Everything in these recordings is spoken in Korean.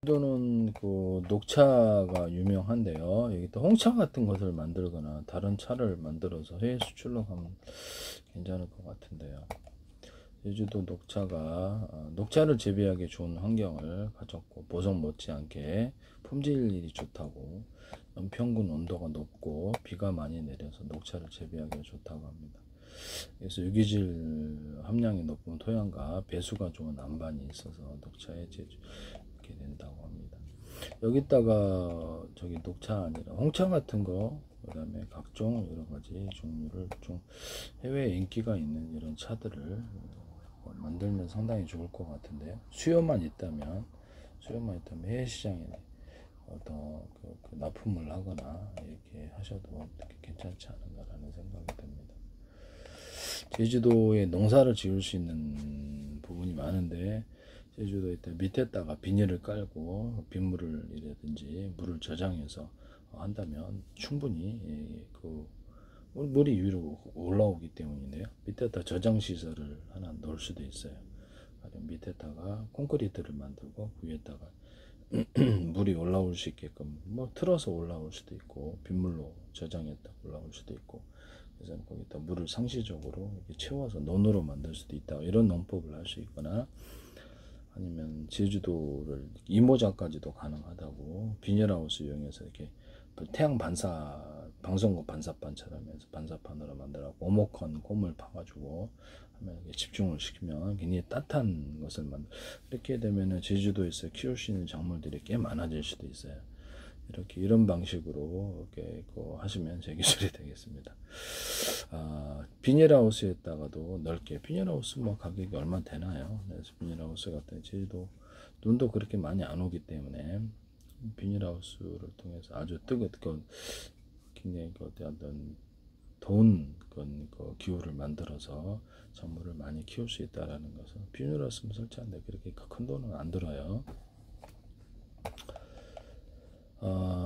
제주도는 그 녹차가 유명한데요. 여기 또 홍차 같은 것을 만들거나 다른 차를 만들어서 해외 수출로 가면 괜찮을 것 같은데요. 제주도 녹차가 녹차를 재배하기 좋은 환경을 가졌고 보석 못지않게 품질이 좋다고, 연평균 온도가 높고 비가 많이 내려서 녹차를 재배하기 좋다고 합니다. 그래서 유기질 함량이 높은 토양과 배수가 좋은 안반이 있어서 녹차에 제주게 된다고 합니다. 여기다가 저기 녹차 아니라 홍차 같은 거, 그다음에 각종 여러 가지 종류를 좀 해외에 인기가 있는 이런 차들을 만들면 상당히 좋을 것 같은데요. 수요만 있다면 해외 시장에 어떤 그 납품을 하거나 이렇게 하셔도 괜찮지 않은가라는 생각이 듭니다. 제주도에 농사를 지을 수 있는 부분이 많은데, 제주도에 밑에다가 비닐을 깔고 빗물을 이라든지 물을 저장해서 한다면 충분히 그 물이 위로 올라오기 때문인데요. 밑에다 저장 시설을 하나 넣을 수도 있어요. 밑에다가 콘크리트를 만들고 위에다가 물이 올라올 수 있게끔 뭐 틀어서 올라올 수도 있고, 빗물로 저장했다 올라올 수도 있고, 그래서 거기다 물을 상시적으로 이렇게 채워서 논으로 만들 수도 있다, 이런 농법을 할 수 있거나, 아니면 제주도를 이모작까지도 가능하다고 비닐하우스 이용해서 이렇게 태양 반사, 방송국 반사판처럼 해서 반사판으로 만들어갖고 오목한 곰을 파가지고 하면 집중을 시키면 굉장히 따뜻한 것을 이렇게 되면은 제주도에서 키울 수 있는 작물들이 꽤 많아질 수도 있어요. 이런 방식으로 이렇게 하시면 제 기술이 되겠습니다. 비닐하우스에다가도 넓게, 비닐하우스 뭐 가격이 얼마 되나요? 그래서 비닐하우스 같은 제주도 눈도 그렇게 많이 안 오기 때문에 비닐하우스를 통해서 아주 굉장히 어떤 더운 기후를 만들어서 작물을 많이 키울 수 있다라는 것은, 비닐하우스는 설치하는데 그렇게 큰 돈은 안 들어요.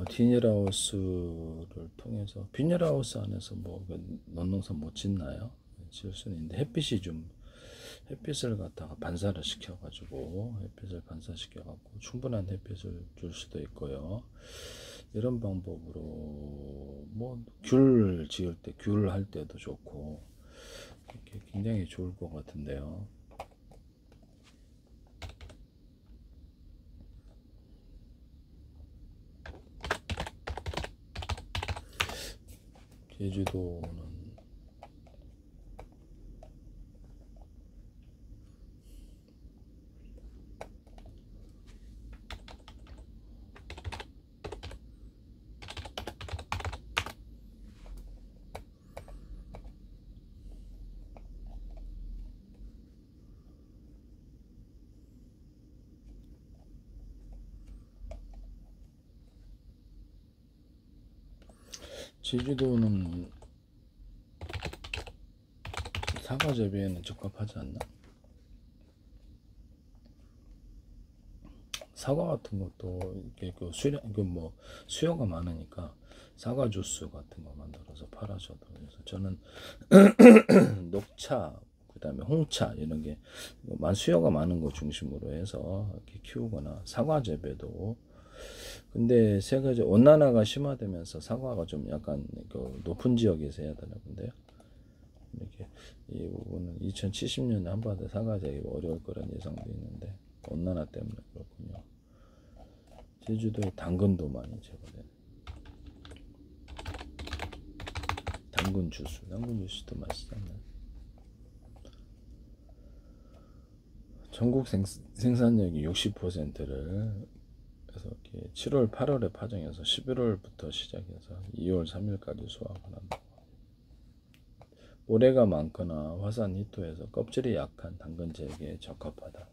비닐하우스를 통해서, 비닐하우스 안에서 뭐 논농사 못 짓나요? 지을 수는 있는데 햇빛을 갖다가 반사를 시켜가지고, 햇빛을 반사시켜갖고 충분한 햇빛을 줄 수도 있고요. 이런 방법으로 뭐 귤 지을 때, 귤 할 때도 좋고, 이렇게 굉장히 좋을 것 같은데요. 제주도는 사과 재배에는 적합하지 않나? 사과 같은 것도 이렇게 수요가 많으니까 사과 주스 같은 거 만들어서 팔아줘도. 그래서 저는 녹차, 그다음에 홍차 이런 게 수요가 많은 거 중심으로 해서 이렇게 키우거나, 사과 재배도. 근데 세계적 온난화가 심화되면서 사과가 좀 약간 높은 지역에서 해야 되나 본데요. 이렇게 이 부분은 2070년에 한반도 사과 재배가 어려울 거란 예상도 있는데, 온난화 때문에 그렇군요. 제주도에 당근도 많이 재배돼요. 당근 주스도 맛있잖아요. 전국 생산량이 60%를 그래서 7월, 8월에 파종해서 11월부터 시작해서 2월 3일까지 수확을 한다. 모래가 많거나 화산 히토에서 껍질이 약한 당근 재배에 적합하다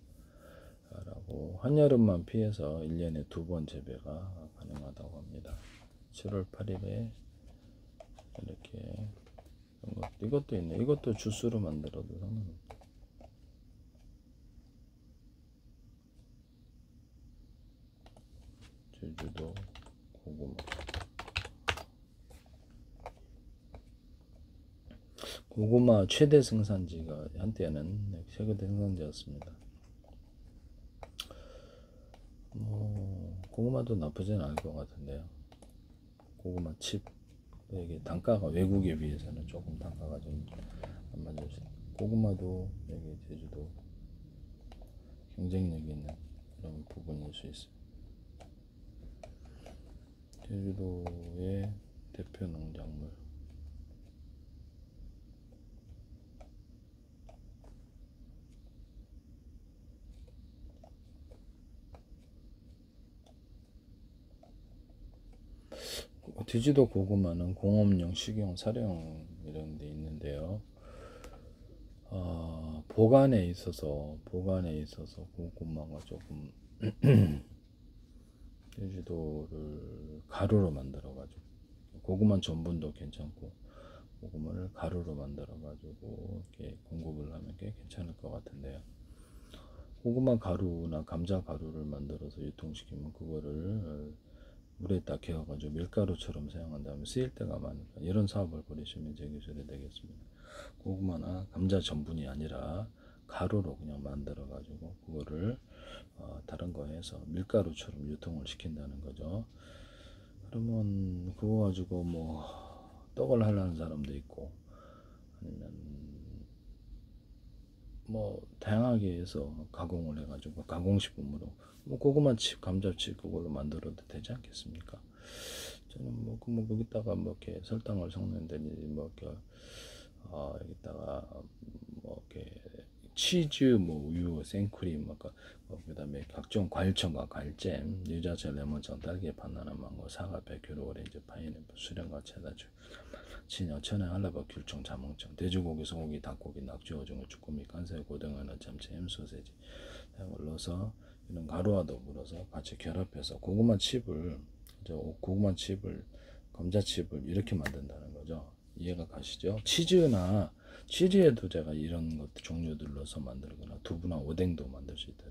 라고, 한여름만 피해서 1년에 2번 재배가 가능하다고 합니다. 7월 8일에 이렇게 이것도 있네. 이것도 주스로 만들어도 상관없다. 제주도 고구마 최대 생산지가 한때는 최대 생산지였습니다. 고구마도 나쁘진 않을 것 같은데요. 고구마 칩. 이게 단가가 외국에 비해서는 조금 단가가 좀 안 맞을 수. 고구마도 여기 제주도 경쟁력이 있는 그런 부분일 수 있어요. 제주도의 대표 농작물. 제주도 고구마는 공업용, 식용, 사료용 이런 데 있는데요. 보관에 있어서 고구마가 조금 제주도를 가루로 만들어 가지고 고구마 전분도 괜찮고 고구마를 가루로 만들어 가지고 이렇게 공급을 하면 꽤 괜찮을 것 같은데요. 고구마 가루나 감자 가루를 만들어서 유통시키면 그거를 물에다 개어가지고 밀가루처럼 사용한다면 쓰일 때가 많으니까 이런 사업을 벌이시면 제 기술이 되겠습니다. 고구마나 감자 전분이 아니라 가루로 그냥 만들어 가지고 그거를 다른 거에서 밀가루처럼 유통을 시킨다는 거죠. 그러면 그거 가지고 뭐 떡을 하려는 사람도 있고 아니면 뭐 다양하게 해서 가공을 해가지고 가공식품으로 뭐 고구마칩, 감자칩 그걸로 만들어도 되지 않겠습니까? 저는 뭐 거기다가 뭐 이렇게 설탕을 섞는다니 뭐 이렇게 여기다가 뭐 이렇게 치즈, 뭐 우유, 생크림, 그다음에 각종 과일청과 과일잼, 유자차, 레몬청, 딸기, 바나나, 망고, 사과, 백효로, 오렌지, 파인애플, 수령과 체다주, 진여, 천혜, 한라버, 귤청, 자몽청, 돼지고기, 소고기, 닭고기, 낙지, 오징어, 쭈꾸미, 간살, 고등어, 참치, 햄, 소세지 등을 넣어서 이런 가루와 더불어서 같이 결합해서 고구마 칩을 감자칩을 이렇게 만든다는 거죠. 이해가 가시죠? 치즈에도 제가 이런 것 종류들 넣어서 만들거나 두부나 오뎅도 만들 수 있다.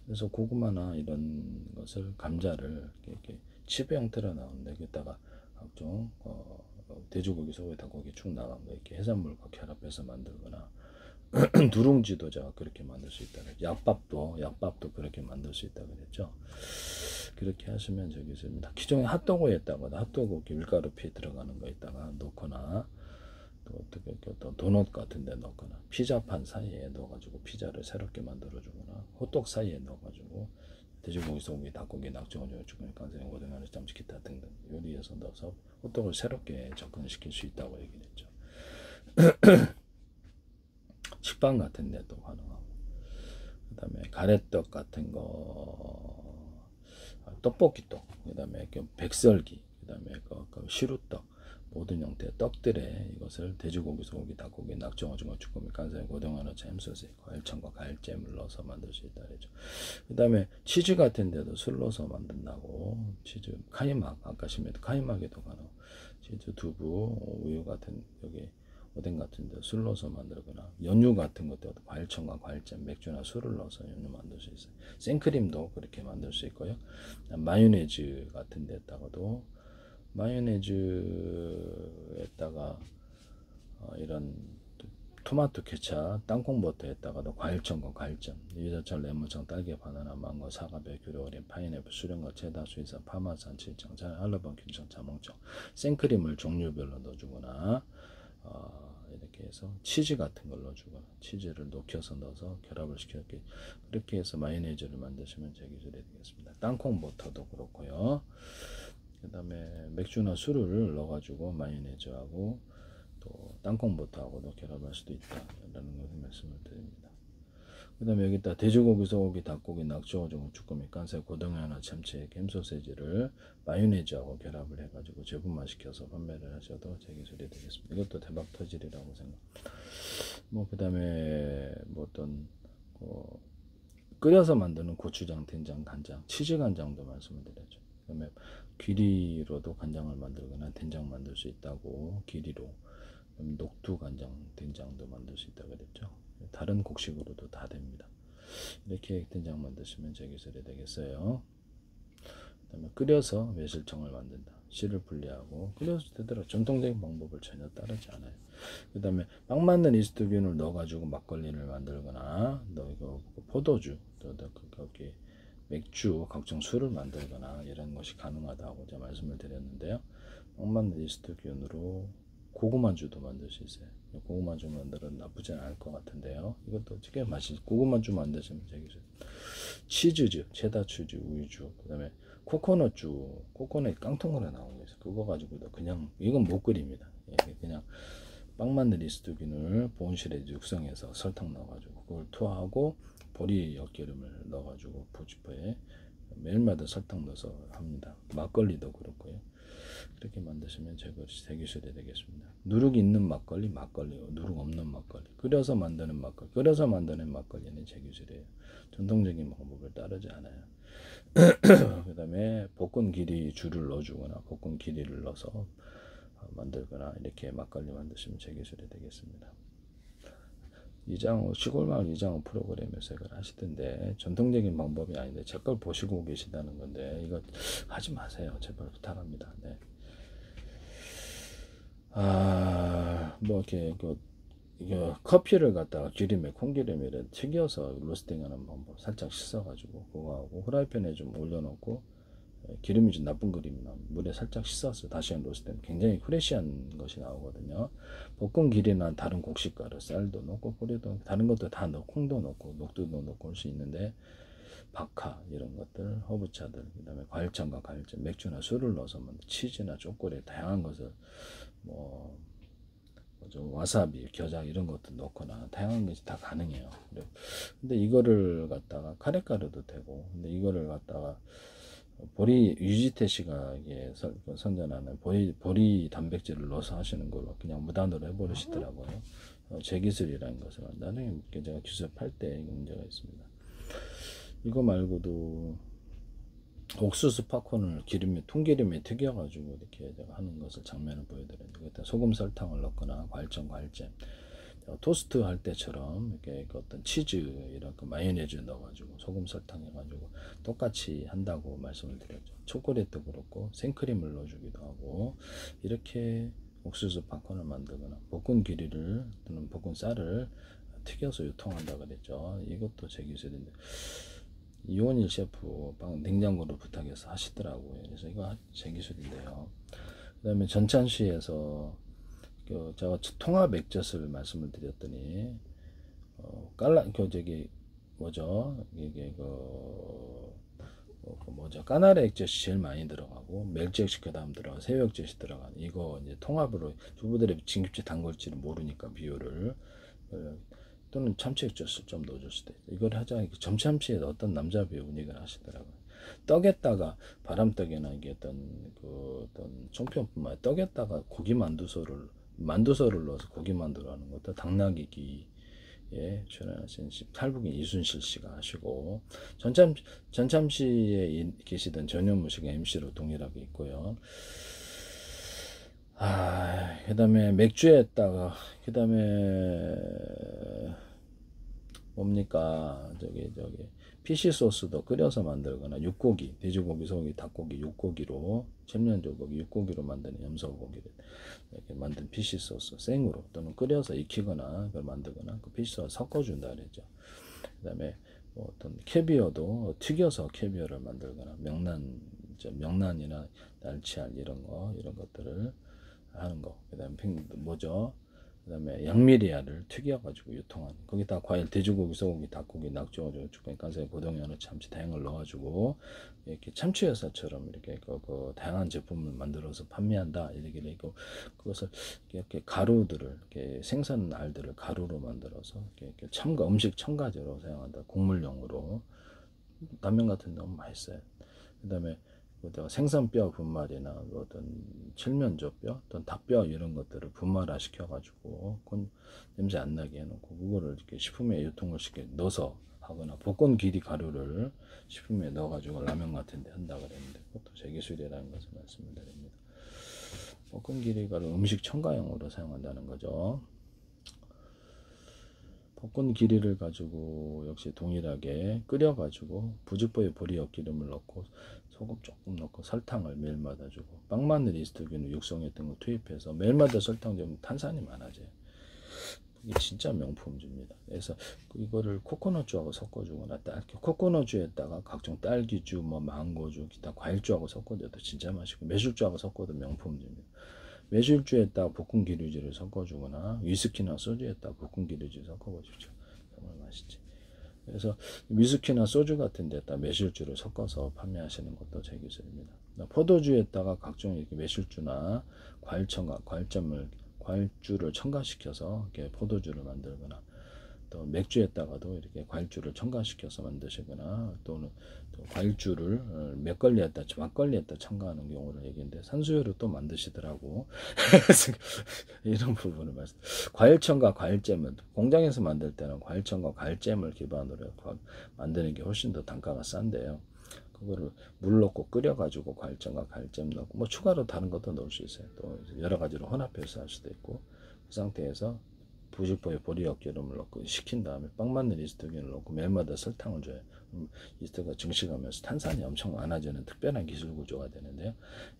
그래서 고구마나 이런 것을 감자를 이렇게 칩의 형태로 나오는데 여기다가 각종 돼지고기, 소고기, 닭고기 축 나간 거 이렇게 해산물과 결합해서 만들거나 누룽지도 제가 그렇게 만들 수 있다. 약밥도 그렇게 만들 수 있다 그랬죠. 그렇게 하시면 저기 있습니다. 기존에 핫도그에다가 핫도그 밀가루 피에 들어가는 거 있다가 넣거나 또 어떻게 또 도넛 같은 데 넣거나 피자판 사이에 넣어가지고 피자를 새롭게 만들어주거나 호떡 사이에 넣어가지고 돼지고기, 소고기, 닭고기, 낙지, 오징어, 쭈꾸미, 간장, 고등어, 참치, 기타 등등 요리해서 넣어서 호떡을 새롭게 접근시킬 수 있다고 얘기했죠. 식빵 같은 데도 가능하고 그 다음에 가래떡 같은 거 떡볶이떡 그 다음에 백설기 그 다음에 시루떡 모든 형태의 떡들에 이것을 돼지고기, 소고기, 닭고기, 낙지, 오징어, 쭈꾸미, 간장, 고등어, 햄, 소세지, 과일청과 과일잼을 넣어서 만들 수 있다 그랬죠. 그 다음에 치즈 같은 데도 술 넣어서 만든다고 치즈 카이막 아까 심해도 카이막에도 가능 치즈, 두부, 우유 같은 여기 오뎅 같은 데 술 넣어서 만들거나 연유 같은 것도 과일청과 과일잼, 맥주나 술을 넣어서 연유 만들 수 있어요. 생크림도 그렇게 만들 수 있고요. 마요네즈 같은 데다가도 마요네즈에다가 이런 토마토 케찹, 땅콩버터에다가도 과일청과 과일잼, 유자차, 레몬청, 딸기, 바나나, 망고, 사과, 백효리, 오렌지, 파인애플, 수령과 체다, 수이사, 파마산, 칠청, 한라봉, 균청, 자몽청, 생크림을 종류별로 넣어주거나 이렇게 해서 치즈 같은 걸 넣어주거나 치즈를 녹여서 넣어서 결합을 시켜 그렇게 해서 마요네즈를 만드시면 제 기술이 되겠습니다. 땅콩 버터도 그렇고요. 그 다음에 맥주나 술을 넣어가지고 마요네즈하고 또 땅콩 버터하고도 결합할 수도 있다라는 것을 말씀을 드립니다. 그 다음에 여기다 돼지고기, 소고기, 닭고기, 낙지, 오징어, 쭈꾸미, 간살, 고등어나 참치, 햄, 소세지를 마요네즈하고 결합을 해가지고 제품화시켜서 판매를 하셔도 제 기술이 되겠습니다. 이것도 대박 터질이라고 생각합니다. 그 다음에 어떤 끓여서 만드는 고추장, 된장, 간장, 치즈 간장도 말씀을 드렸죠. 그 다음에 귀리로도 간장을 만들거나 된장 만들 수 있다고 귀리로 녹두 간장, 된장도 만들 수 있다고 그랬죠. 다른 곡식으로도 다 됩니다. 이렇게 된장 만드시면 제 기술이 되겠어요. 그 다음에 끓여서 매실청을 만든다. 씨를 분리하고 끓여서 되더라. 전통적인 방법을 전혀 따르지 않아요. 그 다음에 막 맞는 이스트균을 넣어가지고 막걸리를 만들거나 포도주, 거기 맥주, 각종 술을 만들거나 이런 것이 가능하다고 제가 말씀을 드렸는데요. 빵마늘 이스트균으로 고구마주도 만들 수 있어요. 고구마주 만들어도 나쁘지 않을 것 같은데요. 이것도 되게 고구마주 만드시면 되게 치즈주, 체다 치즈, 우유주, 그 다음에 코코넛주, 코코넛 깡통으로 나오는 거 있어요. 그거 가지고도 그냥, 이건 못 끓입니다. 그냥 빵마늘 이스트균을 보온실에 육성해서 설탕 넣어가지고 그걸 투하하고 보리 엿기름을 넣어가지고 부지포에 매일마다 설탕 넣어서 합니다. 막걸리도 그렇고요. 그렇게 만드시면 제기술이 되겠습니다. 누룩 있는 막걸리, 누룩 없는 막걸리, 끓여서 만드는 막걸리는 제기술이에요. 전통적인 방법을 따르지 않아요. 그 다음에 볶은 기리 주를 넣어주거나 볶은 기리를 넣어서 만들거나 이렇게 막걸리 만드시면 제기술이 되겠습니다. 시골마을 이장호 프로그램에서 이걸 하시던데 전통적인 방법이 아닌데 제 걸 보시고 계시다는 건데 이거 하지 마세요. 제발 부탁합니다. 네. 뭐 이렇게 이거 커피를 갖다가 콩기름에 튀겨서 로스팅하는 방법 살짝 씻어가지고 그거하고 후라이팬에 좀 올려놓고 기름이 좀 나쁜 그림이 나오면 물에 살짝 씻어서 다시 한 로스팅 굉장히 프레시한 것이 나오거든요. 볶음 기리나 다른 곡식가루 쌀도 넣고 뿌리도 다른 것도 다 넣고 콩도 넣고 녹두도 넣고 할 수 있는데 박하 이런 것들 허브차들 그 다음에 과일청과 과일청 맥주나 술을 넣어서 치즈나 초콜릿 다양한 것을 와사비, 겨자 이런 것도 넣거나 다양한 것이 다 가능해요. 근데 이거를 갖다가 카레가루도 되고 근데 이거를 갖다가 보리 유지태 씨가 선전하는 보리 단백질을 넣어서 하시는 걸로 그냥 무단으로 해버리시더라고요. 제기술이라는 것을 나중에 제가 기술할 때 문제가 있습니다. 이거 말고도 옥수수 팝콘을 통기름에 튀겨가지고 이렇게 제가 하는 것을 장면을 보여드렸는데 그때 소금 설탕을 넣거나 과일잼 토스트 할 때처럼 이렇게 어떤 치즈 이런 마요네즈 넣어가지고 소금 설탕 해가지고 똑같이 한다고 말씀을 드렸죠. 초콜릿도 그렇고 생크림을 넣어주기도 하고 이렇게 옥수수 팝콘을 만들거나 볶은 기리를 또는 볶은 쌀을 튀겨서 유통한다 그랬죠. 이것도 제 기술인데 이원일 셰프 냉장고를 부탁해서 하시더라고요. 그래서 이거 제 기술인데요. 그 다음에 전찬시에서 제가 통합 액젓을 말씀을 드렸더니 까나리 액젓이 제일 많이 들어가고 멸치 액젓 그 다음 들어가 새우 액젓이 들어가는 이거 이제 통합으로 주부들이 진급지 담글지를 모르니까 비율을 또는 참치 액젓을 좀 넣어줄 수도 있고 이걸 하자 점참치에 어떤 남자 배우분이 이걸 하시더라고요. 떡에다가 바람떡이나 이게 어떤 총편뿐만 아니라 떡에다가 고기 만두소를 넣어서 고기 만두라는 것도 당나귀기에 출연하신 탈북인 이순실 씨가 하시고 전참시에 계시던 전현무 씨가 MC로 동일하게 있고요. 그 다음에 맥주에다가 그 다음에 뭡니까 피시 소스도 끓여서 만들거나 육고기, 돼지고기, 소고기, 닭고기, 육고기로 첨년조고기, 육고기로 만드는 염소고기를 이렇게 만든 피시 소스 생으로 또는 끓여서 익히거나 그걸 만들거나 그 피시 소스 섞어준다 그랬죠. 그 다음에 어떤 캐비어도 튀겨서 캐비어를 만들거나 명란이나 날치알 이런 것들을 하는 거. 그 다음에 그 다음에 양미리알을 튀겨가지고 유통하는 거기다 과일, 돼지고기, 소고기, 닭고기, 낙조, 주가니, 간장, 고등연어, 참치 다양을 넣어가지고 이렇게 참치 회사처럼 이렇게 다양한 제품을 만들어서 판매한다 이렇게 되고 그것을 이렇게 가루들을 이렇게 생산 알들을 가루로 만들어서 이렇게 음식 첨가제로 사용한다 곡물용으로 라면 같은 데 너무 맛있어요. 그 다음에 생선뼈 분말이나 어떤 칠면조뼈, 어떤 닭뼈 이런 것들을 분말화 시켜가지고 냄새 안 나게 해놓고 그거를 이렇게 식품에 유통을 시켜 넣어서 하거나 볶은 기리 가루를 식품에 넣어가지고 라면 같은데 한다 그랬는데 그것도 제 기술이라는 것을 말씀을 드립니다. 볶은 기리 가루 음식 첨가용으로 사용한다는 거죠. 볶은 기리를 가지고 역시 동일하게 끓여가지고 부직포에 보리 엿기름을 넣고 소금 조금 넣고 설탕을 매일마다 주고 빵마늘 이스트균을 육성했던 거 투입해서 매일마다 설탕 좀 탄산이 많아져요. 이게 진짜 명품주입니다. 그래서 이거를 코코넛주하고 섞어주거나 코코넛주에다가 각종 딸기주, 뭐 망고주, 기타 과일주하고 섞어줘도 진짜 맛있고, 매실주하고 섞어도 명품주입니다. 매실주에다가 볶은 기류지를 섞어주거나 위스키나 소주에다가 볶은 기류지 섞어보십시오. 정말 맛있지. 그래서 위스키나 소주 같은 데다 매실주를 섞어서 판매하시는 것도 제 기술입니다. 포도주에다가 각종 이렇게 매실주나 과일주를 첨가시켜서 이렇게 포도주를 만들거나, 또 맥주에다가도 이렇게 과일주를 첨가시켜서 만드시거나, 또는 또 과일주를 막걸리에다 첨가하는 경우를 얘기인데, 산수유를 또 만드시더라고. 이런 부분을 말씀. 과일청과 과일잼은 공장에서 만들 때는 과일청과 과일잼을 기반으로 만드는 게 훨씬 더 단가가 싼데요. 그거를 물 넣고 끓여가지고 과일청과 과일잼 넣고 뭐 추가로 다른 것도 넣을 수 있어요. 또 여러 가지로 혼합해서 할 수도 있고, 그 상태에서 부직포에 보리역 기름을 넣고 식힌 다음에 빵 만든 이스트균을 넣고 매일마다 설탕을 줘요. 이스트가 증식하면서 탄산이 엄청 많아지는 특별한 기술 구조가 되는데요.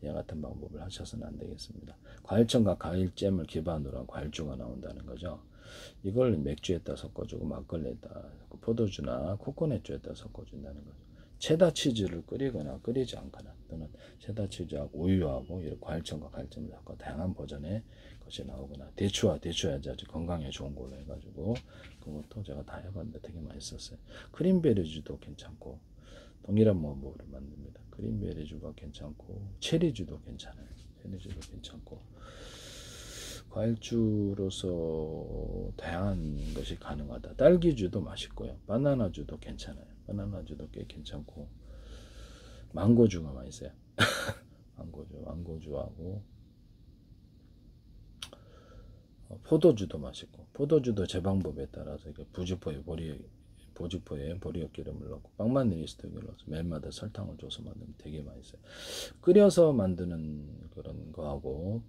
이와 같은 방법을 하셔서는 안 되겠습니다. 과일청과 과일잼을 기반으로 한 과일주가 나온다는 거죠. 이걸 맥주에다 섞어주고 막걸리에다 포도주나 코코넛주에다 섞어준다는 거죠. 체다 치즈를 끓이거나 끓이지 않거나, 또는 체다 치즈하고 우유하고 이렇게 과일청과 과일잼을 섞어 다양한 버전의 것이 나오거나, 대추와 대추야지 아주 건강에 좋은 걸로 해가지고 그것도 제가 다 해봤는데 되게 맛있었어요. 크림베리주도 괜찮고, 동일한 방법으로 만듭니다. 크림베리주가 괜찮고, 체리주도 괜찮아요. 체리주도 괜찮고, 과일주로서 다양한 것이 가능하다. 딸기주도 맛있고요. 바나나주도 괜찮아요. 바나나주도 꽤 괜찮고, 망고주가 맛있어요. 망고주하고 포도주도 맛있고, 포도주도 제 방법에 따라서 이렇게 부직포에 보리역 기름을 넣고 빵 만든 이스트균을 넣어서 매일마다 설탕을 줘서 만들면 되게 맛있어요. 끓여서 만드는 그런 거하고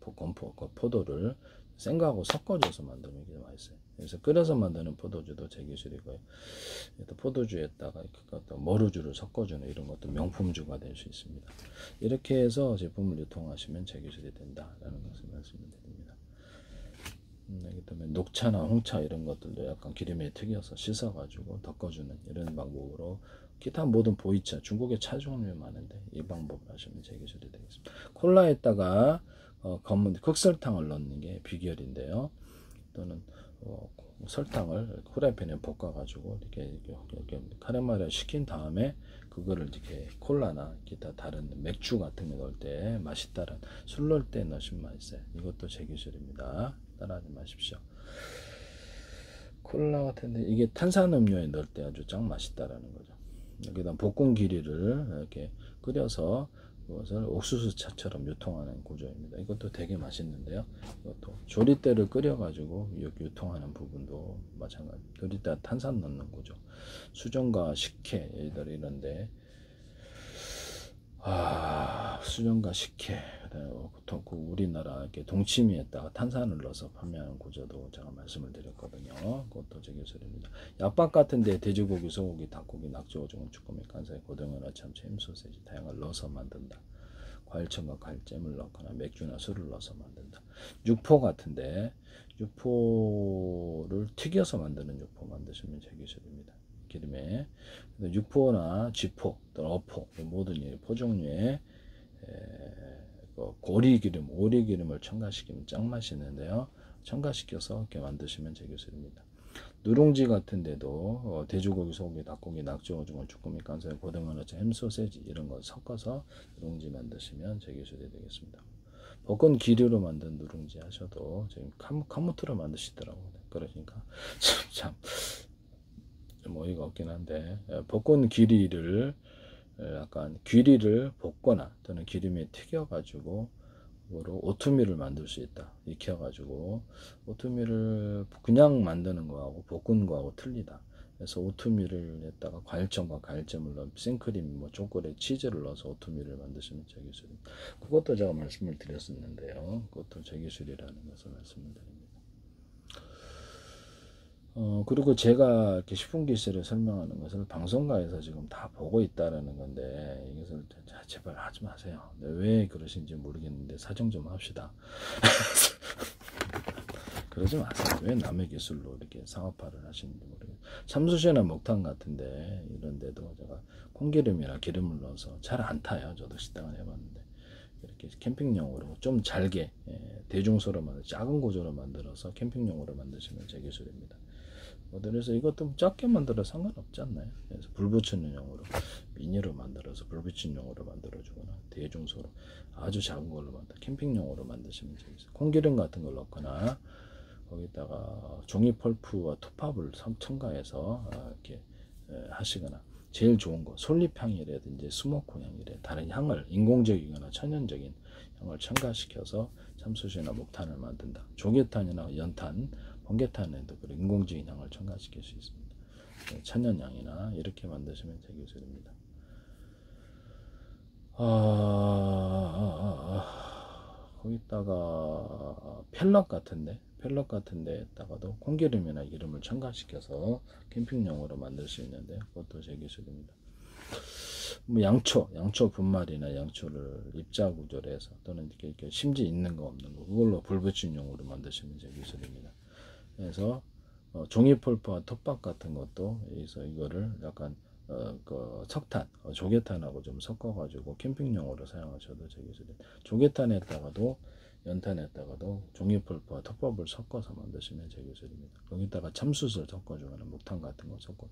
포도를 생거하고 섞어줘서 만들면 이게 맛있어요. 그래서 끓여서 만드는 포도주도 제 기술이고요. 또 포도주에다가 또 머루주를 섞어주는 이런 것도 명품주가 될 수 있습니다. 이렇게 해서 제품을 유통하시면 제 기술이 된다라는 것을 말씀드립니다. 그다음에 녹차나 홍차 이런 것들도 약간 기름에 튀겨서 씻어가지고 덮어주는 이런 방법으로, 기타 모든 보이차, 중국에 차 종류 많은데 이 방법을 하시면 제 기술이 되겠습니다. 콜라에다가 검은 흑설탕을 넣는 게 비결인데요. 또는 설탕을 후라이팬에 볶아가지고 이렇게 카레마를 식힌 다음에 그거를 이렇게 콜라나 기타 다른 맥주 같은 거 넣을 때 맛있다는, 술 넣을 때 넣으시면 맛있어요. 이것도 제 기술입니다. 따라하지 마십시오. 콜라 같은데 이게 탄산음료에 넣을 때 아주 짱 맛있다라는 거죠. 여기다 볶은 기리를 이렇게 끓여서 그것을 옥수수차처럼 유통하는 구조입니다. 이것도 되게 맛있는데요. 이것도 조리대를 끓여가지고 유통하는 부분도 마찬가지. 조리대 탄산 넣는 구조. 수정과 식혜 이런데, 수정과 식혜, 보통 우리나라 이렇게 동치미에다가 탄산을 넣어서 판매하는 구조도 제가 말씀을 드렸거든요. 그것도 제 기술입니다. 약밥 같은데 돼지고기, 소고기, 닭고기, 낙지, 오징어, 쭈꾸미, 간사이, 고등어나 참치, 햄, 소세지 다양한 넣어서 만든다. 과일청과 과일잼을 넣거나 맥주나 술을 넣어서 만든다. 육포 같은데 육포를 튀겨서 만드는 육포 만드시면 제 기술입니다. 기름에 육포나 쥐포 또는 어포 모든 포 종류의 오리기름을 첨가시키면 짱 맛있는데요. 첨가시켜서 이렇게 만드시면 제 기술입니다. 누룽지 같은 데도 돼지고기, 소고기, 닭고기, 낙지, 오징어, 쭈꾸미, 간사이, 고등어, 햄, 소세지 이런 거 섞어서 누룽지 만드시면 제 기술이 되겠습니다. 볶은 기류로 만든 누룽지 하셔도 지금 카무트로 만드시더라고요. 그러니까 참 어이가 없긴 한데, 볶은 귀리를 약간 귀리를 볶거나 또는 기름에 튀겨 가지고 오트밀을 만들 수 있다. 익혀 가지고 오트밀을 그냥 만드는 거하고 볶은 거하고 틀리다. 그래서 오트밀을 했다가 과일청과 과일잼을 넣은 생크림, 초콜릿, 치즈를 넣어서 오트밀을 만드시면 제 기술입니다. 그것도 제가 말씀을 드렸었는데요. 그것도 제 기술이라는 것을 말씀을 드립니다. 그리고 제가 이렇게 식품 기술을 설명하는 것을 방송가에서 지금 다 보고 있다라는 건데, 이것을 제발 하지 마세요. 왜 그러신지 모르겠는데 사정 좀 합시다. 그러지 마세요. 왜 남의 기술로 이렇게 상업화를 하시는지 모르겠어요. 참수시나 목탕 같은데 이런 데도 제가 콩기름이나 기름을 넣어서 잘 안 타요. 저도 식당을 해봤는데 이렇게 캠핑용으로 좀 잘게 대중소로 만들 작은 구조로 만들어서 캠핑용으로 만드시면 제 기술입니다. 그래서 이것도 작게 만들어 상관없지 않나요? 그래서 불 붙이는 용으로 미니로 만들어서 불 붙이는 용으로 만들어주거나 대중소로 아주 작은 걸로 만들 캠핑용으로 만드시면 되겠어요. 콩기름 같은 걸 넣거나 거기다가 종이 펄프와 톱밥을 첨가해서 이렇게 하시거나 제일 좋은 거 솔잎향이라든지 스모크 향이래 다른 향을 인공적이거나 천연적인 향을 첨가시켜서 참숯이나 목탄을 만든다. 조개탄이나 연탄, 번개탄에도 그 인공적인 향을 첨가시킬 수 있습니다. 천연향이나 이렇게 만드시면 제 기술입니다. 거기다가 펠럿 같은 데에다가도 콩기름이나 기름을 첨가시켜서 캠핑용으로 만들 수 있는데 그것도 제 기술입니다. 뭐 양초 분말이나 양초를 입자 구조로 해서 또는 이렇게 심지 있는 거 없는 거 그걸로 불 붙인 용으로 만드시면 제 기술입니다. 그래서 종이 폴프와 톱밥 같은 것도 여기서 이거를 약간 그 석탄, 조개탄하고 좀 섞어가지고 캠핑용으로 사용하셔도 제 기술입니다. 조개탄에다가도 연탄에다가도 종이 폴프와 톱밥을 섞어서 만드시면 제 기술입니다. 거기다가 참숯을 섞어주거나 목탄 같은 거 섞어.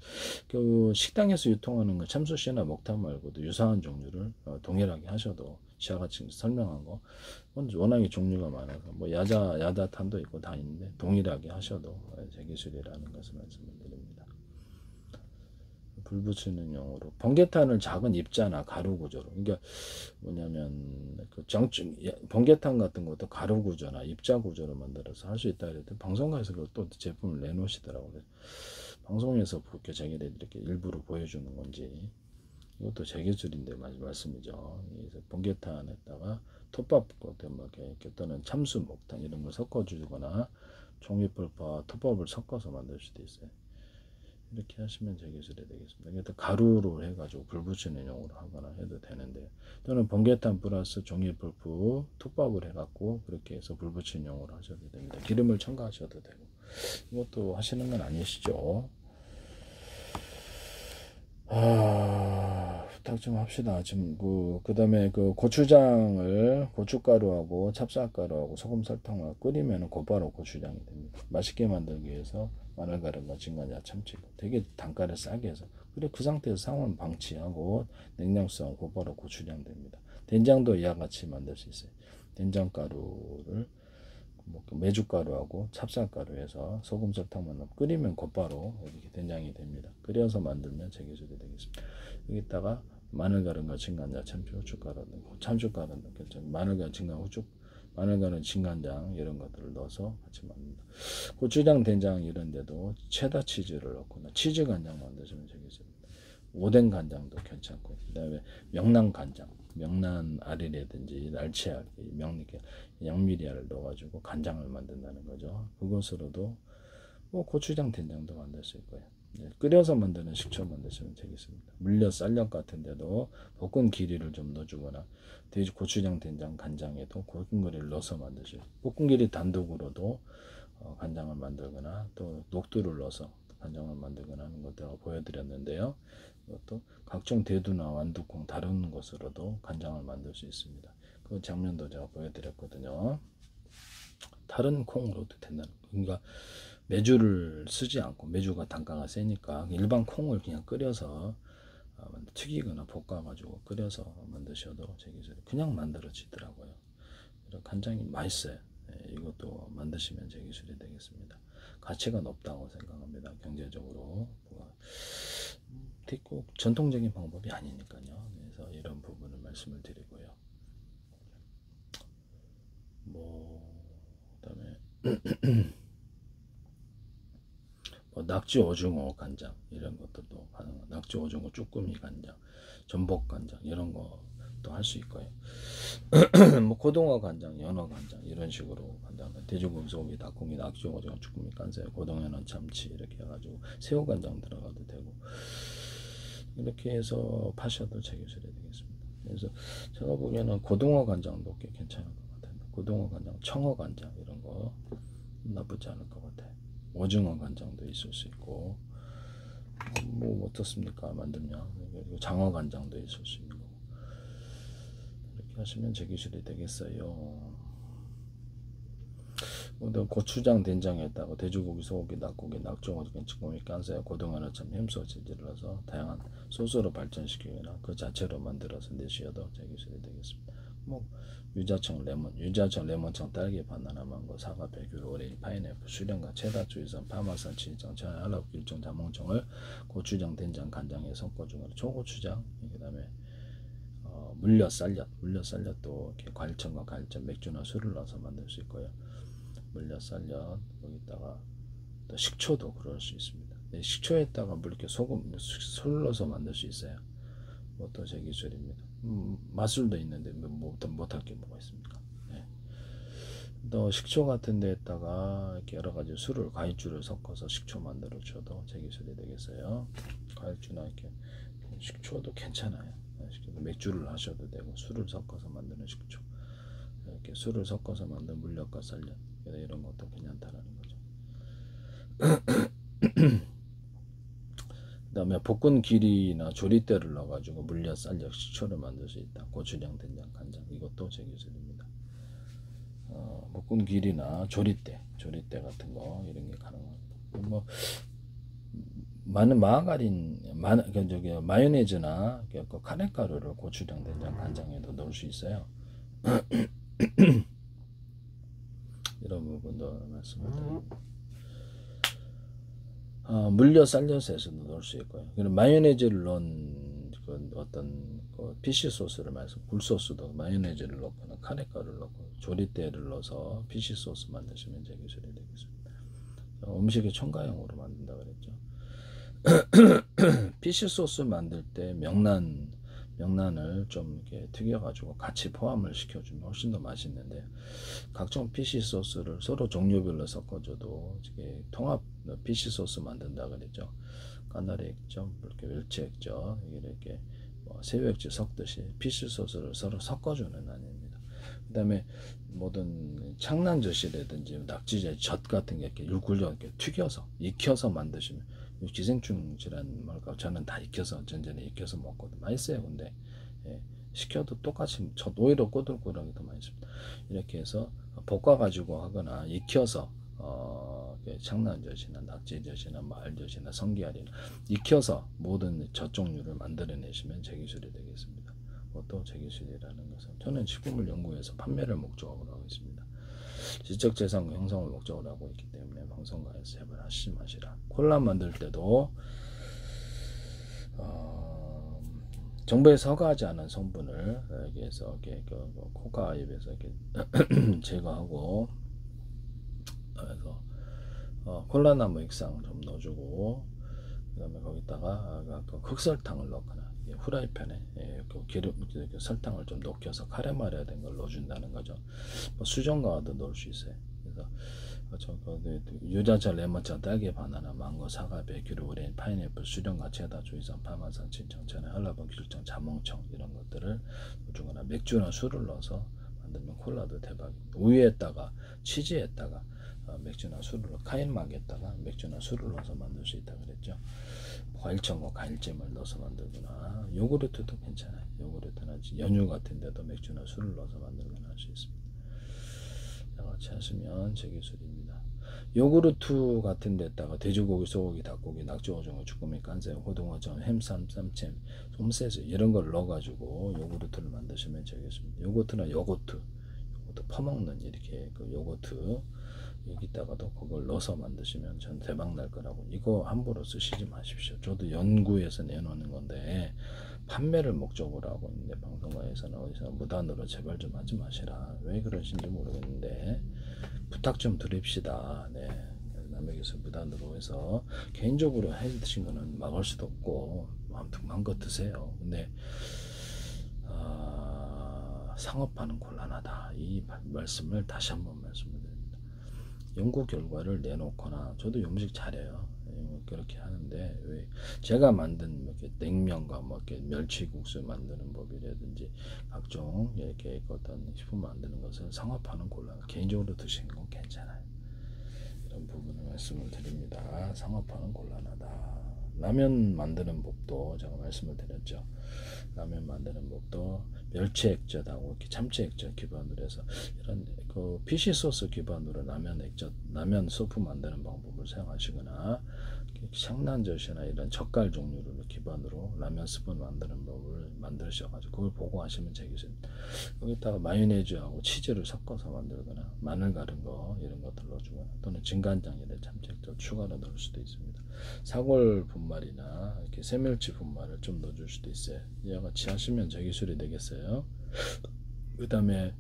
그 식당에서 유통하는 거 참숯이나 목탄 말고도 유사한 종류를 동일하게 하셔도 제가 지금 설명한 거 워낙에 종류가 많아서 뭐 야자탄도 있고 다 있는데 동일하게 하셔도 제 기술이라는 것을 말씀을 드립니다. 불 붙이는 용으로 번개탄을 작은 입자나 가루 구조로 그러니까 뭐냐면 그 번개탄 같은 것도 가루 구조나 입자 구조로 만들어서 할 수 있다 그랬더니 방송가에서 또 제품을 내놓으시더라고요. 방송에서 그렇게 자기들 이렇게 일부러 보여주는 건지 이것도 제 기술인데 말씀이죠. 그래서 번개탄에다가 톱밥 이렇게 또는 참수 목탄 이런 걸 섞어주거나 종이펄파 톱밥을 섞어서 만들 수도 있어요. 이렇게 하시면 제 기술이 되겠습니다. 이게 가루로 해가지고 불 붙이는 용으로 하거나 해도 되는데 또는 번개탄 플러스 종이펄프 톱밥을 해갖고 그렇게 해서 불 붙이는 용으로 하셔도 됩니다. 기름을 첨가하셔도 되고 이것도 하시는 건 아니시죠? 부탁 좀 합시다. 지금 그 다음에 그 고춧가루하고 찹쌀가루하고 소금 설탕을 끓이면 곧바로 고추장이 됩니다. 맛있게 만들기 위해서 마늘가루가 진간장 참치 되게 단가를 싸게 해서 그리고 그 상태에서 상온 방치하고 냉장수하고 곧바로 고추장 됩니다. 된장도 이와 같이 만들 수 있어요. 된장가루를 메주가루하고 찹쌀가루 해서 소금 설탕만 넣고 끓이면 곧바로 이렇게 된장이 됩니다. 끓여서 만들면 제 기술이 되겠습니다. 여기다가 마늘가루가 진간장, 참치, 후춧가루 넣고 참치가루 넣고 마늘가루, 진간장 이런 것들을 넣어서 같이 만듭니다. 고추장, 된장 이런 데도 체다 치즈를 넣거나 치즈 간장 만드시면 제 기술입니다. 오뎅 간장도 괜찮고 그 다음에 명란 간장 명란 알이라든지 날치알, 양미리알을 넣어가지고 간장을 만든다는 거죠. 그것으로도 뭐 고추장, 된장도 만들 수 있고요. 끓여서 만드는 식초 만드시면 되겠습니다. 물엿, 쌀엿 같은데도 볶은 기리를 좀 넣어주거나 돼지 고추장, 된장, 간장에도 볶은 기리를 넣어서 만드시고 볶은 기리 단독으로도 간장을 만들거나 또 녹두를 넣어서 간장을 만들거나 하는 것들을 보여드렸는데요. 이것도 각종 대두나 완두콩 다른 것으로도 간장을 만들 수 있습니다. 그 장면도 제가 보여드렸거든요. 다른 콩으로도 된다는 거. 그러니까 메주를 쓰지 않고 메주가 단가가 세니까 일반 콩을 그냥 끓여서 튀기거나 볶아가지고 끓여서 만드셔도 제 기술이 그냥 만들어지더라고요. 이런 간장이 맛있어요. 이것도 만드시면 제 기술이 되겠습니다. 가치가 높다고 생각합니다. 경제적으로 꼭 전통적인 방법이 아니니까요. 그래서 이런 부분을 말씀을 드리고요. 그다음에 낙지 오징어 간장 이런 것들도 가능한 낙지 오징어 쭈꾸미 간장, 전복 간장 이런 것도 할 수 있고요. 뭐 고등어 간장, 연어 간장 이런 식으로 간장, 돼지고기, 소고기, 닭고기, 낙지 오징어, 쭈꾸미 간장, 고등어, 연어, 참치 이렇게 해가지고 새우 간장 들어가도 되고 이렇게 해서 파셔도 제 기술이 되겠습니다. 그래서 제가 보기에는 고등어 간장도 꽤 괜찮은 것 같아요. 고등어 간장, 청어 간장 이런 거 나쁘지 않을 것 같아. 오징어 간장도 있을 수 있고, 뭐 어떻습니까? 만들면 그리고 장어 간장도 있을 수 있는 거고. 이렇게 하시면 제 기술이 되겠어요. 고추장 된장에다가 돼지고기, 소고기, 낙고기, 낙종어, 찌꺼미, 깐사야, 고등어나처럼 햄소시지를 넣어서 다양한 소스로 발전시키거나 그 자체로 만들어서 내시어도 제 기술이 되겠습니다. 뭐 유자청, 레몬청, 딸기, 바나나, 망고, 사과, 백유로, 오레ンジ, 파인애플, 수령과 체다, 주의선, 파마산, 치정, 자, 알랍, 길정, 자몽청을 고추장, 된장, 간장에 섞어준 거로 초고추장, 그 다음에 물엿, 쌀엿도 이렇게 과일청과 과일청, 맥주나 술을 넣어서 만들 수 있고요. 물엿, 쌀엿, 거기다가 또 식초도 그럴 수 있습니다. 네, 식초에다가 물 이렇게 소금, 술 넣어서 만들 수 있어요. 그것도 제 기술입니다. 마술도 있는데 못할 게 뭐가 있습니까? 네. 또 식초 같은 데에다가 이렇게 여러 가지 술을, 과일주를 섞어서 식초 만들어 줘도 제 기술이 되겠어요. 과일주나 이렇게 식초도 괜찮아요. 맥주를 하셔도 되고 술을 섞어서 만드는 식초, 이렇게 술을 섞어서 만든 물엿과 쌀엿 이런 것도 괜찮다라는 거죠. 그 다음에 볶은 기리나 조리대를 넣어가지고 물엿, 쌀엿, 식초를 만들 수 있다. 고추장, 된장, 간장 이것도 제 기술입니다. 볶은 기리나 조리대 같은 거 이런 게 가능합니다. 뭐 많은 마요네즈나 카레가루를 고추장, 된장, 간장에도 넣을 수 있어요. 이런 부분도 말씀을 드립니다. 물엿, 쌀엿에서도 넣을 수 있고요. 그리고 마요네즈를 넣은 어떤 피쉬 소스를 굴소스도 마요네즈를 넣거나 카레가루를 넣고 조리대를 넣어서 피쉬 소스 만드시면 제 기술이 되겠습니다. 음식의 첨가용으로 만든다 그랬죠. 피쉬 소스 만들 때 명란을 좀 이렇게 튀겨가지고 같이 포함을 시켜주면 훨씬 더 맛있는데, 각종 피쉬 소스를 서로 종류별로 섞어줘도 이게 통합 피쉬 소스 만든다 그랬죠. 까나리 액젓, 이렇게 멸치 액젓, 이렇게 새우 액젓 섞듯이 피쉬 소스를 서로 섞어주는 아닙니다. 그 다음에 모든 창란젓이라든지 낙지젓 젓 같은 게 이렇게 굴려 이렇게 튀겨서 익혀서 만드시면, 기생충 질환 말까 저는 다 익혀서 전전에 익혀서 먹거든. 맛있어요. 근데 시켜도 똑같이 오히려 꼬들꼬들하게 더 맛있습니다. 이렇게 해서 볶아 가지고 하거나 익혀서 창란젓이나 낙지젓이나 말젓이나 성게알이나 익혀서 모든 젓 종류를 만들어내시면 제 기술이 되겠습니다. 그것도 제 기술이라는 것은 저는 식품을 연구해서 판매를 목적으로 하고 있습니다. 지적재산 형성을 목적으로 하고 있기 때문에 방송가에서 제발 하시지 마시라. 콜라 만들 때도 정부에서 허가하지 않은 성분을 여기에서 코카 잎에서 이렇게 제거하고, 그래서 콜라나무 액상 좀 넣어주고, 그다음에 거기다가 흑설탕을 넣거나 후라이팬에 기름 설탕을 좀 녹여서 카레마리아 된 걸 넣어준다는 거죠. 수정과도 넣을 수 있어요. 그래서 유자차, 레몬차, 딸기, 바나나, 망고, 사과, 백유로, 오렌지, 파인애플, 수령과 체다, 주의선, 파마산, 친청, 천에, 한라봉, 길청, 자몽청 이런 것들을 주거나 맥주나 술을 넣어서 만들면 콜라도 대박입니다. 우유에다가 치즈에다가 맥주나 술을 카인막에다가 맥주나 술을 넣어서 만들 수 있다 그랬죠. 과일청과 과일잼을 넣어서 만들거나, 요구르트도 괜찮아요. 요구르트나 연유 같은 데도 맥주나 술을 넣어서 만들거나 할 수 있습니다. 같이 하시면 제 기술입니다. 요구르트 같은 데다가 돼지고기, 소고기, 닭고기, 낙지, 오징어, 주꾸미, 깐새우, 호등어전, 햄, 쌈잼, 솜새스 이런 걸 넣어가지고 요구르트를 만드시면 제 기술입니다. 요거트나 요거트 퍼먹는 이렇게 요거트 여기다가도 그걸 넣어서 만드시면 전 대박 날 거라고. 이거 함부로 쓰시지 마십시오. 저도 연구해서 내놓는 건데 판매를 목적으로 하고 있는데, 방송가에서는 어디서 무단으로 제발 좀 하지 마시라. 왜 그러신지 모르겠는데 부탁 좀 드립시다. 네. 남에게서 무단으로 해서 개인적으로 해 드신 거는 막을 수도 없고 아무튼 마음껏 드세요. 근데 상업화는 곤란하다. 이 말씀을 다시 한번 말씀을 드립니다. 연구 결과를 내놓거나, 저도 음식 잘해요. 그렇게 하는데 왜 제가 만든 이렇게 냉면과 이렇게 멸치국수 만드는 법이라든지 각종 이렇게 어떤 식품 만드는 것을 상업화는 곤란. 개인적으로 드시는 건 괜찮아요. 이런 부분을 말씀을 드립니다. 상업화는 곤란하다. 라면 만드는 법도 제가 말씀을 드렸죠. 라면 만드는 법도 멸치 액젓하고 이렇게 참치 액젓 기반으로 해서 이런 그 피시 소스 기반으로 라면 액젓, 라면 소프 만드는 방법을 사용하시거나 샹난젓이나 이런 젓갈 종류를 기반으로 라면 스프 만드는 법을 만드셔가지고 그걸 보고 하시면 되겠습니다. 여기다가 마요네즈하고 치즈를 섞어서 만들거나 마늘 가른 거 이런 것들 넣어주거나 또는 진간장이나 참치액젓 추가로 넣을 수도 있습니다. 사골 분말이나 이렇게 새멸치 분말을 좀 넣어줄 수도 있어요. 이와 같이 하시면 저 기술이 되겠어요. 그 다음에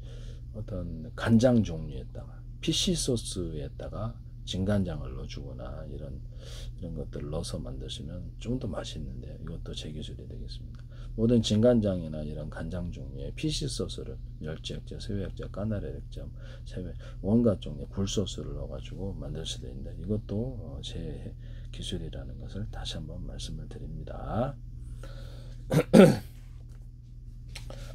어떤 간장 종류에다가 피시 소스에다가 진간장을 넣어주거나 이런 것들을 넣어서 만드시면 좀 더 맛있는데 이것도 제 기술이 되겠습니다. 모든 진간장이나 이런 간장 종류의 피시 소스를 멸치 액젓, 새우 액젓, 까나리 액젓, 온갖 종류의 굴소스를 넣어가지고 만들 수도 있는데 이것도 제 기술이라는 것을 다시 한번 말씀을 드립니다.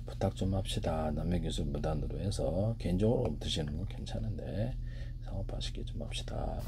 부탁 좀 합시다. 남의 기술 무단으로 해서 개인적으로 드시는 건 괜찮은데 상업화시키 좀 합시다.